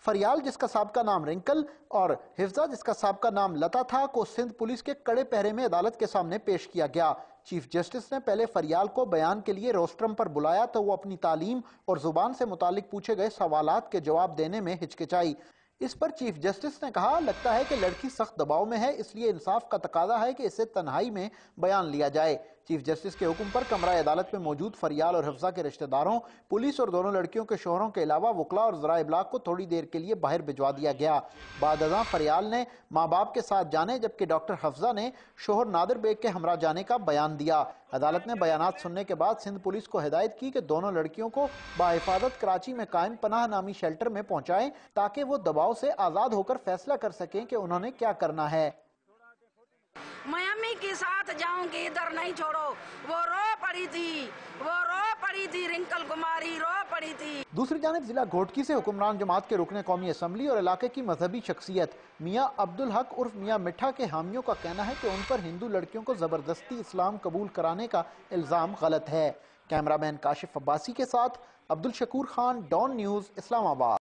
فریال جس کا سابقہ نام رنکل اور حفظہ جس کا سابقہ نام لتا تھا کو سندھ پولیس کے کڑے پہرے میں عدالت کے سامنے پیش کیا گیا۔ چیف جسٹس نے پہلے فریال کو بیان کے لیے روسٹرم پر بلایا تو وہ اپنی تعلیم اور زبان سے متعلق پوچھے گئے سوالات کے جواب دینے میں ہچکچائی۔ اس پر چیف جسٹس نے کہا، لگتا ہے کہ لڑکی سخت دباؤ میں ہے، اس لیے انصاف کا تقاضا ہے کہ اسے تنہائی میں بیان لیا جائے۔ چیف جسٹس کے حکم پر کمرہ عدالت میں موجود فریال اور حفظہ کے رشتہ داروں، پولیس اور دونوں لڑکیوں کے شوہروں کے علاوہ وکلاء اور ذرائع ابلاغ کو تھوڑی دیر کے لیے باہر بھجوا دیا گیا۔ بعد ازاں فریال نے ماں باپ کے ساتھ جانے جبکہ ڈاکٹر حفظہ نے شوہر نادر بیگ کے ہمراہ جانے کا بیان دیا۔ عدالت نے بیانات سننے کے بعد سندھ پولیس کو ہدایت کی کہ دونوں لڑکیوں کو بحفاظت کراچی میں قائم پناہ نامی شیلٹر میں پہنچائیں تاکہ وہ دباؤ سے آزاد ہو کر فیصلہ کر سکیں کہ انہوں نے کیا کرنا ہے۔ میں امی کے ساتھ جاؤں گی، ادھر نہیں چھوڑو۔ وہ رو پڑی تھی رنکل کماری رو پڑی تھی۔ دوسری جانب ضلع گھوٹکی سے حکمران جماعت کے رکن قومی اسمبلی اور علاقے کی مذہبی شخصیت میاں عبدالحق عرف میاں مٹھا کے حامیوں کا کہنا ہے کہ ان پر ہندو لڑکیوں کو زبردستی اسلام قبول کرانے کا الزام غلط ہے۔ کیمرہ مین کاشف عباسی کے ساتھ عبدالشکور خان، ڈان نیوز، اسلام آباد۔